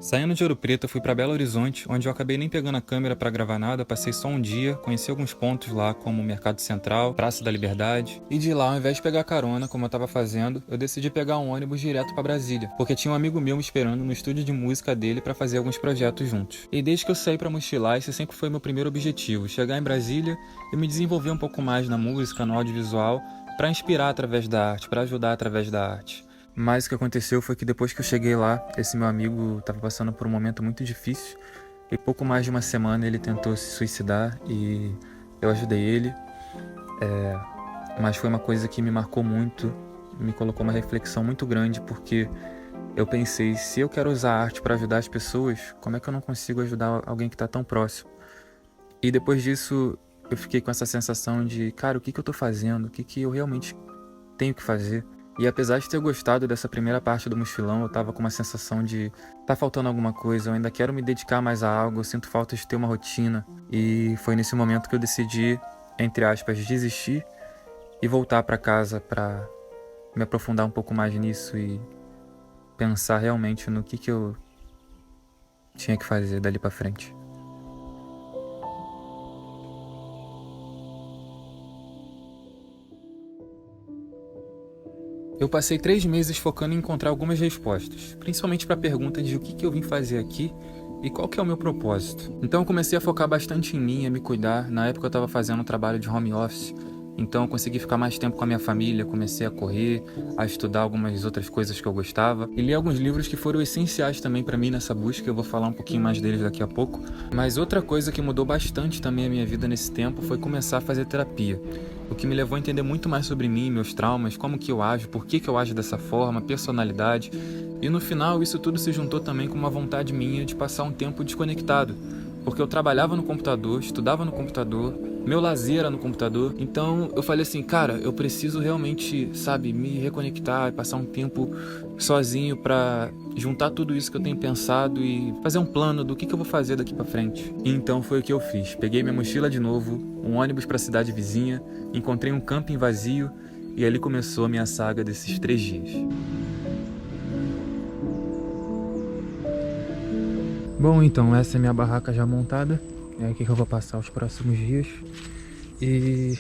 Saindo de Ouro Preto, eu fui pra Belo Horizonte, onde eu acabei nem pegando a câmera pra gravar nada, passei só um dia, conheci alguns pontos lá, como o Mercado Central, Praça da Liberdade, e de lá, ao invés de pegar carona, como eu tava fazendo, eu decidi pegar um ônibus direto pra Brasília, porque tinha um amigo meu me esperando no estúdio de música dele pra fazer alguns projetos juntos. E desde que eu saí pra mochilar, esse sempre foi meu primeiro objetivo, chegar em Brasília e me desenvolver um pouco mais na música, no audiovisual, pra inspirar através da arte, pra ajudar através da arte. Mas o que aconteceu foi que depois que eu cheguei lá, esse meu amigo estava passando por um momento muito difícil e pouco mais de uma semana ele tentou se suicidar e eu ajudei ele. Mas foi uma coisa que me marcou muito, me colocou uma reflexão muito grande porque eu pensei, se eu quero usar a arte para ajudar as pessoas, como é que eu não consigo ajudar alguém que está tão próximo? E depois disso eu fiquei com essa sensação de, cara, o que eu tô fazendo? O que eu realmente tenho que fazer? E apesar de ter gostado dessa primeira parte do mochilão, eu tava com uma sensação de tá faltando alguma coisa, eu ainda quero me dedicar mais a algo, eu sinto falta de ter uma rotina. E foi nesse momento que eu decidi, entre aspas, desistir e voltar pra casa pra me aprofundar um pouco mais nisso e pensar realmente no que eu tinha que fazer dali pra frente. Eu passei 3 meses focando em encontrar algumas respostas, principalmente para a pergunta de o que eu vim fazer aqui e qual que é o meu propósito. Então eu comecei a focar bastante em mim, a me cuidar. Na época eu estava fazendo um trabalho de home office, então eu consegui ficar mais tempo com a minha família, comecei a correr, a estudar algumas outras coisas que eu gostava e li alguns livros que foram essenciais também para mim nessa busca, eu vou falar um pouquinho mais deles daqui a pouco. Mas outra coisa que mudou bastante também a minha vida nesse tempo foi começar a fazer terapia. O que me levou a entender muito mais sobre mim, meus traumas, como que eu ajo, por que eu ajo dessa forma, personalidade. E no final, isso tudo se juntou também com uma vontade minha de passar um tempo desconectado. Porque eu trabalhava no computador, estudava no computador, meu lazer era no computador. Então eu falei assim, cara, eu preciso realmente, sabe, me reconectar e passar um tempo sozinho pra juntar tudo isso que eu tenho pensado e fazer um plano do que eu vou fazer daqui pra frente. E então foi o que eu fiz. Peguei minha mochila de novo, um ônibus pra cidade vizinha, encontrei um camping vazio e ali começou a minha saga desses 3 dias. Bom, então essa é minha barraca já montada. É aqui que eu vou passar os próximos dias. E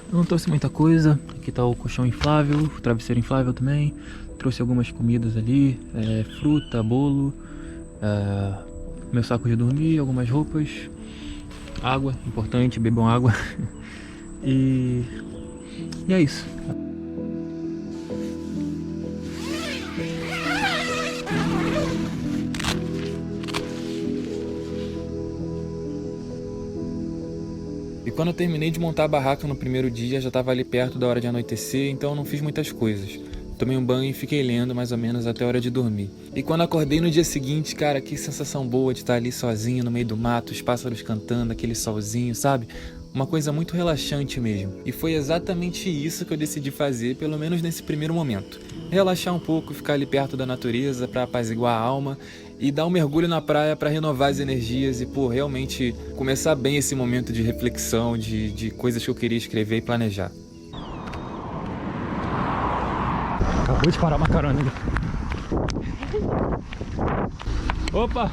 eu não trouxe muita coisa. Aqui tá o colchão inflável, o travesseiro inflável também. Trouxe algumas comidas ali, fruta, bolo, meu saco de dormir, algumas roupas, água, importante, bebam água. E é isso. E quando eu terminei de montar a barraca no primeiro dia, já estava ali perto da hora de anoitecer, então eu não fiz muitas coisas. Tomei um banho e fiquei lendo mais ou menos até a hora de dormir. E quando acordei no dia seguinte, cara, que sensação boa de estar ali sozinho no meio do mato, os pássaros cantando, aquele solzinho, sabe? Uma coisa muito relaxante mesmo. E foi exatamente isso que eu decidi fazer, pelo menos nesse primeiro momento. Relaxar um pouco, ficar ali perto da natureza para apaziguar a alma e dar um mergulho na praia para renovar as energias e, pô, realmente começar bem esse momento de reflexão, de coisas que eu queria escrever e planejar. Acabou de parar uma carona ali. Opa!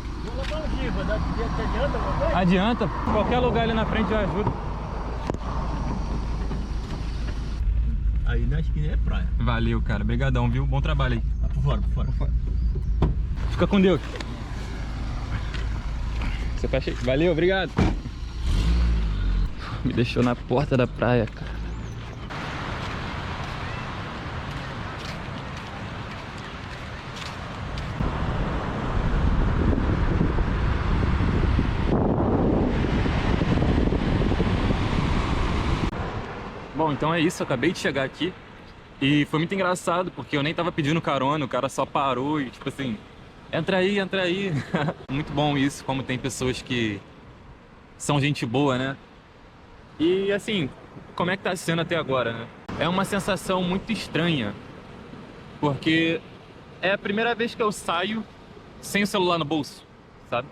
Adianta? Qualquer lugar ali na frente já ajuda. Aí na esquina é praia. Valeu, cara. Obrigadão, viu? Bom trabalho aí. Tá por fora, por fora. Fica com Deus. Você tá cheio. Valeu, obrigado. Me deixou na porta da praia, cara. Bom, então é isso, eu acabei de chegar aqui e foi muito engraçado porque eu nem tava pedindo carona, o cara só parou e tipo assim, entra aí, entra aí. Muito bom isso, como tem pessoas que são gente boa, né? E assim, como é que tá sendo até agora, né? É uma sensação muito estranha, porque é a primeira vez que eu saio sem o celular no bolso, sabe?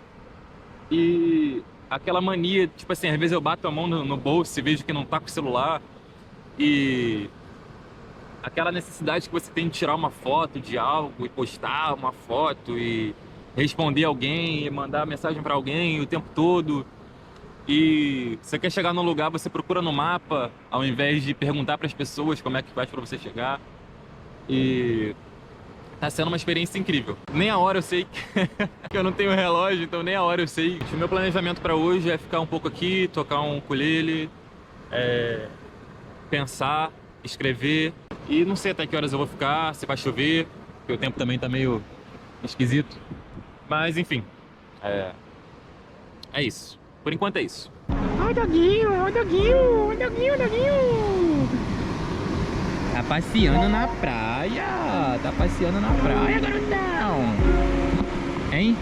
E aquela mania, tipo assim, às vezes eu bato a mão no bolso e vejo que não tá com o celular. E aquela necessidade que você tem de tirar uma foto de algo e postar uma foto e responder alguém, mandar mensagem pra alguém o tempo todo. E você quer chegar num lugar, você procura no mapa, ao invés de perguntar para as pessoas como é que faz para você chegar. E tá sendo uma experiência incrível. Nem a hora eu sei que eu não tenho relógio, então nem a hora eu sei. O meu planejamento para hoje é ficar um pouco aqui, tocar um ukulele, pensar, escrever. E não sei até que horas eu vou ficar, se vai chover, porque o tempo também tá meio esquisito. Mas enfim, é isso. Por enquanto é isso. Ó o doguinho, ó o doguinho, ó o doguinho, ó o doguinho. Tá passeando na praia. Tá passeando na praia, garotão. Hein?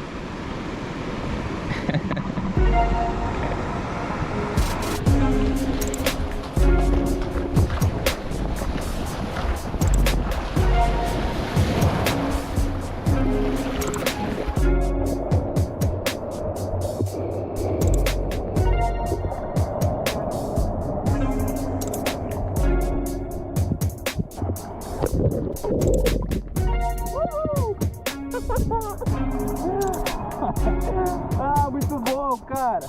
Ah, muito bom, cara.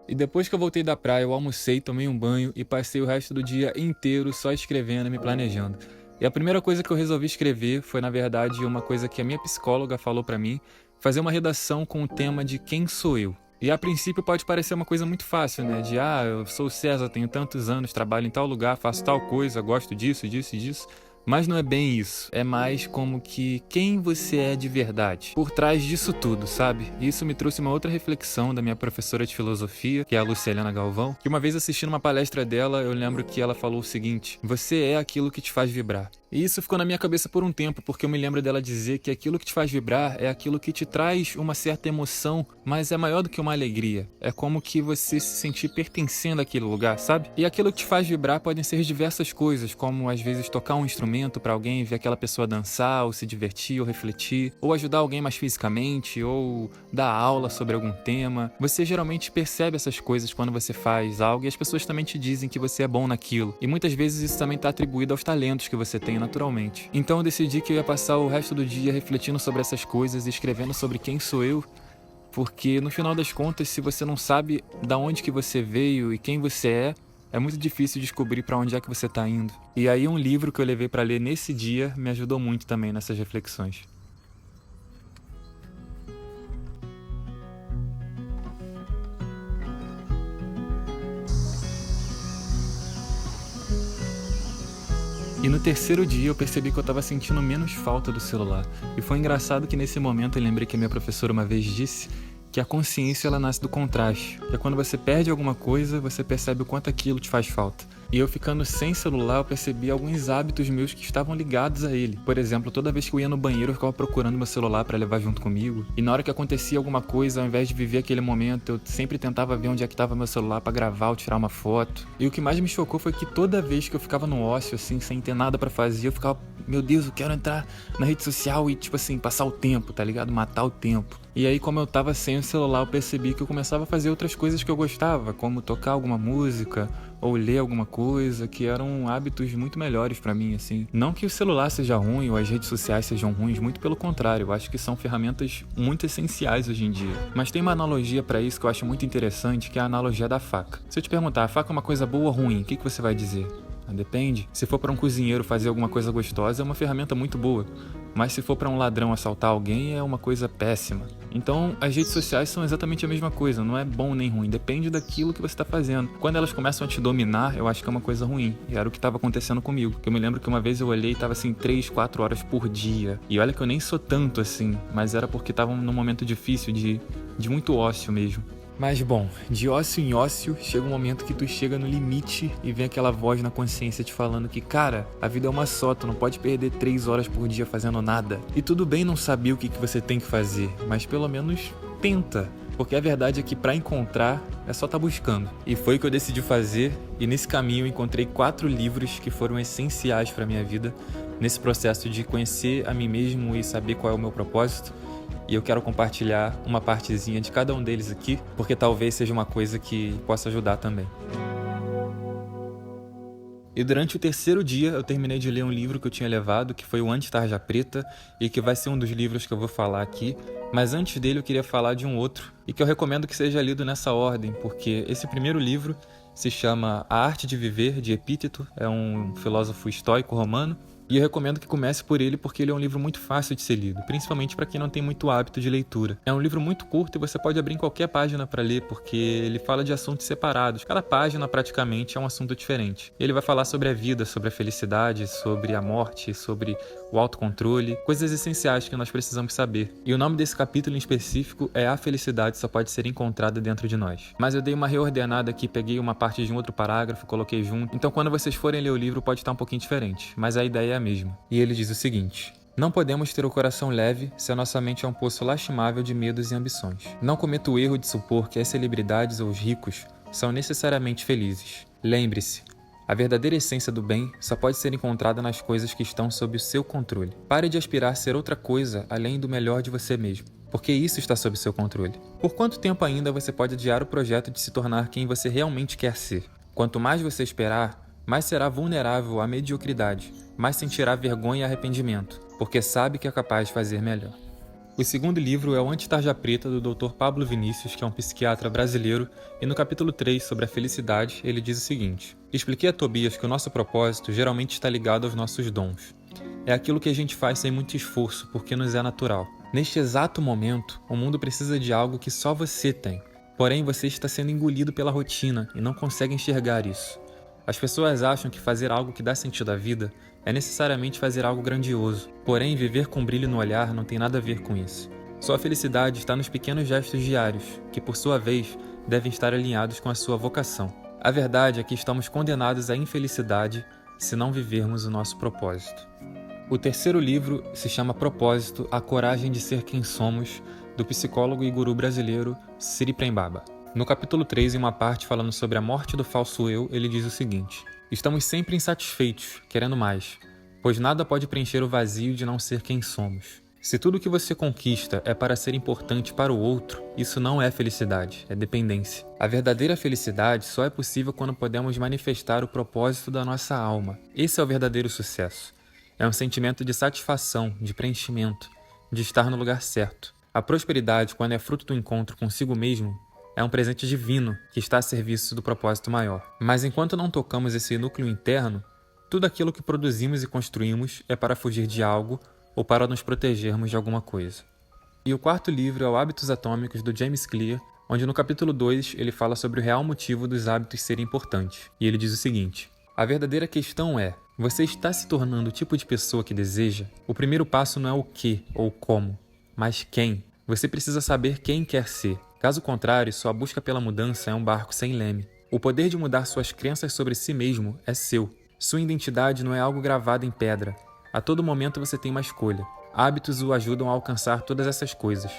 E depois que eu voltei da praia, eu almocei, tomei um banho e passei o resto do dia inteiro só escrevendo e me planejando. E a primeira coisa que eu resolvi escrever foi, na verdade, uma coisa que a minha psicóloga falou pra mim, fazer uma redação com o tema de quem sou eu. E a princípio pode parecer uma coisa muito fácil, né? De, eu sou o César, tenho tantos anos, trabalho em tal lugar, faço tal coisa, gosto disso, disso e disso. Mas não é bem isso. É mais como que quem você é de verdade. Por trás disso tudo, sabe? E isso me trouxe uma outra reflexão da minha professora de filosofia, que é a Luceliana Galvão, que uma vez assistindo uma palestra dela, eu lembro que ela falou o seguinte: você é aquilo que te faz vibrar. E isso ficou na minha cabeça por um tempo, porque eu me lembro dela dizer que aquilo que te faz vibrar é aquilo que te traz uma certa emoção, mas é maior do que uma alegria. É como que você se sentir pertencendo àquele lugar, sabe? E aquilo que te faz vibrar podem ser diversas coisas, como às vezes tocar um instrumento pra alguém, ver aquela pessoa dançar, ou se divertir, ou refletir, ou ajudar alguém mais fisicamente, ou dar aula sobre algum tema. Você geralmente percebe essas coisas quando você faz algo e as pessoas também te dizem que você é bom naquilo. E muitas vezes isso também está atribuído aos talentos que você tem naturalmente. Então eu decidi que eu ia passar o resto do dia refletindo sobre essas coisas e escrevendo sobre quem sou eu, porque no final das contas, se você não sabe da onde que você veio e quem você é muito difícil descobrir para onde é que você está indo. E aí um livro que eu levei para ler nesse dia me ajudou muito também nessas reflexões. E no terceiro dia eu percebi que eu estava sentindo menos falta do celular. E foi engraçado que nesse momento eu lembrei que a minha professora uma vez disse que a consciência ela nasce do contraste, que é quando você perde alguma coisa, você percebe o quanto aquilo te faz falta. E eu ficando sem celular, eu percebi alguns hábitos meus que estavam ligados a ele. Por exemplo, toda vez que eu ia no banheiro, eu ficava procurando meu celular para levar junto comigo. E na hora que acontecia alguma coisa, ao invés de viver aquele momento, eu sempre tentava ver onde é que estava meu celular para gravar ou tirar uma foto. E o que mais me chocou foi que toda vez que eu ficava no ócio, assim, sem ter nada para fazer, eu ficava, meu Deus, eu quero entrar na rede social e, tipo assim, passar o tempo, tá ligado? Matar o tempo. E aí, como eu tava sem o celular, eu percebi que eu começava a fazer outras coisas que eu gostava, como tocar alguma música ou ler alguma coisa, que eram hábitos muito melhores pra mim, assim. Não que o celular seja ruim ou as redes sociais sejam ruins, muito pelo contrário, eu acho que são ferramentas muito essenciais hoje em dia. Mas tem uma analogia pra isso que eu acho muito interessante, que é a analogia da faca. Se eu te perguntar, a faca é uma coisa boa ou ruim, o que você vai dizer? Depende. Se for para um cozinheiro fazer alguma coisa gostosa, é uma ferramenta muito boa. Mas se for para um ladrão assaltar alguém, é uma coisa péssima. Então, as redes sociais são exatamente a mesma coisa. Não é bom nem ruim. Depende daquilo que você está fazendo. Quando elas começam a te dominar, eu acho que é uma coisa ruim. E era o que estava acontecendo comigo. Eu me lembro que uma vez eu olhei e estava assim 3, 4 horas por dia. E olha que eu nem sou tanto assim. Mas era porque estava num momento difícil de muito ócio mesmo. Mas bom, de ócio em ócio, chega um momento que tu chega no limite e vem aquela voz na consciência te falando que, cara, a vida é uma só, tu não pode perder 3 horas por dia fazendo nada. E tudo bem não saber o que você tem que fazer, mas pelo menos tenta. Porque a verdade é que pra encontrar, é só tá buscando. E foi o que eu decidi fazer, e nesse caminho eu encontrei 4 livros que foram essenciais pra minha vida, nesse processo de conhecer a mim mesmo e saber qual é o meu propósito. E eu quero compartilhar uma partezinha de cada um deles aqui, porque talvez seja uma coisa que possa ajudar também. E durante o terceiro dia eu terminei de ler um livro que eu tinha levado, que foi o Anti-Tarja Preta, e que vai ser um dos livros que eu vou falar aqui. Mas antes dele eu queria falar de um outro, e que eu recomendo que seja lido nessa ordem, porque esse primeiro livro se chama A Arte de Viver, de Epíteto, é um filósofo estoico romano. E eu recomendo que comece por ele porque ele é um livro muito fácil de ser lido, principalmente para quem não tem muito hábito de leitura. É um livro muito curto e você pode abrir em qualquer página para ler, porque ele fala de assuntos separados. Cada página praticamente é um assunto diferente. Ele vai falar sobre a vida, sobre a felicidade, sobre a morte, sobre o autocontrole, coisas essenciais que nós precisamos saber. E o nome desse capítulo em específico é A Felicidade Só Pode Ser Encontrada Dentro de Nós. Mas eu dei uma reordenada aqui, peguei uma parte de um outro parágrafo, coloquei junto. Então quando vocês forem ler o livro pode estar um pouquinho diferente, mas a ideia é a mesma. E ele diz o seguinte: não podemos ter o coração leve se a nossa mente é um poço lastimável de medos e ambições. Não cometa o erro de supor que as celebridades ou os ricos são necessariamente felizes. Lembre-se, a verdadeira essência do bem só pode ser encontrada nas coisas que estão sob o seu controle. Pare de aspirar ser outra coisa além do melhor de você mesmo, porque isso está sob seu controle. Por quanto tempo ainda você pode adiar o projeto de se tornar quem você realmente quer ser? Quanto mais você esperar, mais será vulnerável à mediocridade, mais sentirá vergonha e arrependimento, porque sabe que é capaz de fazer melhor. O segundo livro é o Anti-Tarja Preta, do Dr. Pablo Vinícius, que é um psiquiatra brasileiro, e no capítulo 3, sobre a felicidade, ele diz o seguinte: expliquei a Tobias que o nosso propósito geralmente está ligado aos nossos dons. É aquilo que a gente faz sem muito esforço, porque nos é natural. Neste exato momento, o mundo precisa de algo que só você tem. Porém, você está sendo engolido pela rotina e não consegue enxergar isso. As pessoas acham que fazer algo que dá sentido à vida é necessariamente fazer algo grandioso. Porém, viver com brilho no olhar não tem nada a ver com isso. Sua felicidade está nos pequenos gestos diários, que por sua vez devem estar alinhados com a sua vocação. A verdade é que estamos condenados à infelicidade se não vivermos o nosso propósito. O terceiro livro se chama Propósito, a coragem de ser quem somos, do psicólogo e guru brasileiro Siri Prembaba. No capítulo 3, em uma parte falando sobre a morte do falso eu, ele diz o seguinte: estamos sempre insatisfeitos, querendo mais, pois nada pode preencher o vazio de não ser quem somos. Se tudo que você conquista é para ser importante para o outro, isso não é felicidade, é dependência. A verdadeira felicidade só é possível quando podemos manifestar o propósito da nossa alma. Esse é o verdadeiro sucesso. É um sentimento de satisfação, de preenchimento, de estar no lugar certo. A prosperidade, quando é fruto do encontro consigo mesmo, é um presente divino que está a serviço do propósito maior. Mas enquanto não tocamos esse núcleo interno, tudo aquilo que produzimos e construímos é para fugir de algo ou para nos protegermos de alguma coisa. E o quarto livro é o Hábitos Atômicos, do James Clear, onde no capítulo 2 ele fala sobre o real motivo dos hábitos serem importantes. E ele diz o seguinte: a verdadeira questão é: você está se tornando o tipo de pessoa que deseja? O primeiro passo não é o que ou como, mas quem. Você precisa saber quem quer ser. Caso contrário, sua busca pela mudança é um barco sem leme. O poder de mudar suas crenças sobre si mesmo é seu. Sua identidade não é algo gravado em pedra. A todo momento você tem uma escolha. Hábitos o ajudam a alcançar todas essas coisas,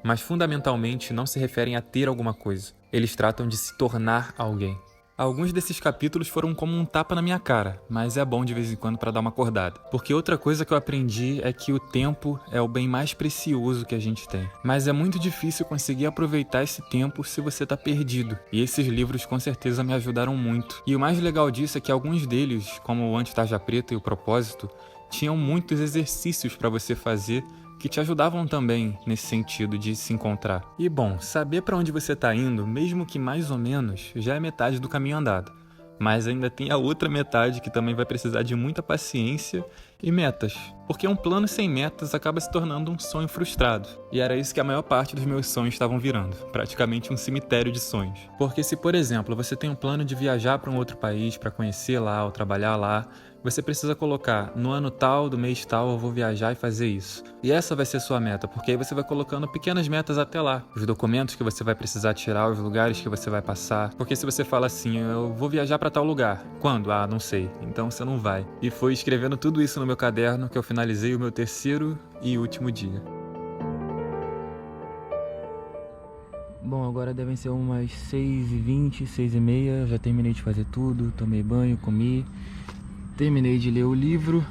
mas fundamentalmente não se referem a ter alguma coisa. Eles tratam de se tornar alguém. Alguns desses capítulos foram como um tapa na minha cara, mas é bom de vez em quando para dar uma acordada. Porque outra coisa que eu aprendi é que o tempo é o bem mais precioso que a gente tem. Mas é muito difícil conseguir aproveitar esse tempo se você tá perdido. E esses livros com certeza me ajudaram muito. E o mais legal disso é que alguns deles, como o Anti-Tarja Preta e o Propósito, tinham muitos exercícios para você fazer que te ajudavam também nesse sentido de se encontrar. E bom, saber para onde você está indo, mesmo que mais ou menos, já é metade do caminho andado. Mas ainda tem a outra metade que também vai precisar de muita paciência e metas. Porque um plano sem metas acaba se tornando um sonho frustrado. E era isso que a maior parte dos meus sonhos estavam virando. Praticamente um cemitério de sonhos. Porque se, por exemplo, você tem um plano de viajar para um outro país para conhecer lá ou trabalhar lá, você precisa colocar, no ano tal, do mês tal, eu vou viajar e fazer isso. E essa vai ser sua meta, porque aí você vai colocando pequenas metas até lá. Os documentos que você vai precisar tirar, os lugares que você vai passar. Porque se você fala assim, eu vou viajar para tal lugar. Quando? Ah, não sei. Então você não vai. E foi escrevendo tudo isso no meu caderno que eu finalizei o meu terceiro e último dia. Bom, agora devem ser umas 6h20, 6h30. Já terminei de fazer tudo, tomei banho, comi. Terminei de ler o livro,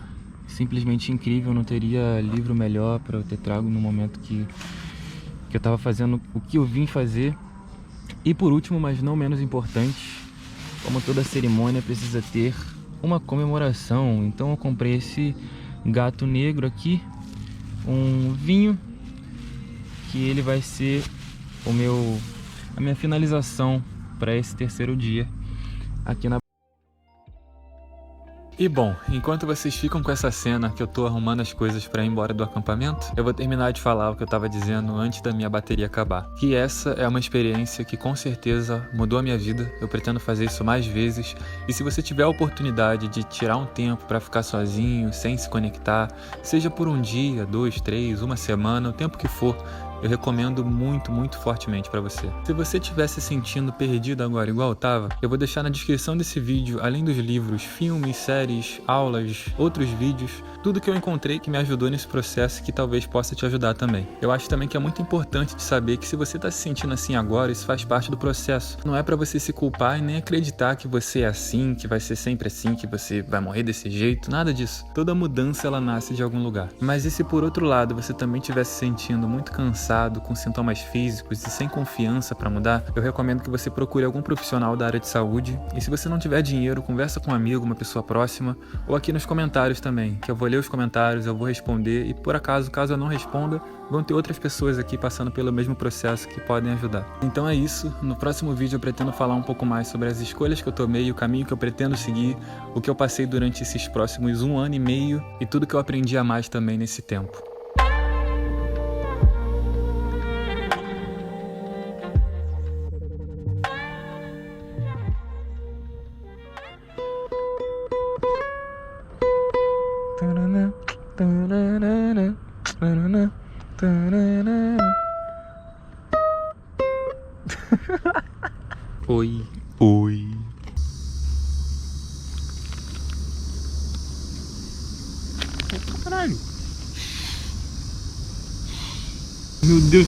simplesmente incrível, não teria livro melhor para eu ter trago no momento que eu estava fazendo o que eu vim fazer. E por último, mas não menos importante, como toda cerimônia precisa ter uma comemoração. Então eu comprei esse gato negro aqui, um vinho, que ele vai ser a minha finalização para esse terceiro dia aqui na... E bom, enquanto vocês ficam com essa cena que eu tô arrumando as coisas pra ir embora do acampamento, eu vou terminar de falar o que eu tava dizendo antes da minha bateria acabar. Que essa é uma experiência que com certeza mudou a minha vida, eu pretendo fazer isso mais vezes, e se você tiver a oportunidade de tirar um tempo pra ficar sozinho, sem se conectar, seja por um dia, 2, 3, uma semana, o tempo que for, eu recomendo muito, muito fortemente pra você. Se você estiver se sentindo perdido agora igual eu tava, eu vou deixar na descrição desse vídeo, além dos livros, filmes, séries, aulas, outros vídeos, tudo que eu encontrei que me ajudou nesse processo que talvez possa te ajudar também. Eu acho também que é muito importante de saber que se você tá se sentindo assim agora, isso faz parte do processo. Não é pra você se culpar e nem acreditar que você é assim, que vai ser sempre assim, que você vai morrer desse jeito, nada disso. Toda mudança ela nasce de algum lugar. Mas e se por outro lado você também estiver se sentindo muito cansado, com sintomas físicos e sem confiança para mudar, eu recomendo que você procure algum profissional da área de saúde. E se você não tiver dinheiro, conversa com um amigo, uma pessoa próxima, ou aqui nos comentários também, que eu vou ler os comentários, eu vou responder, e por acaso, caso eu não responda, vão ter outras pessoas aqui passando pelo mesmo processo que podem ajudar. Então é isso, no próximo vídeo eu pretendo falar um pouco mais sobre as escolhas que eu tomei, o caminho que eu pretendo seguir, o que eu passei durante esses próximos 1 ano e meio e tudo que eu aprendi a mais também nesse tempo. Oi. Oi. Caralho. Meu Deus.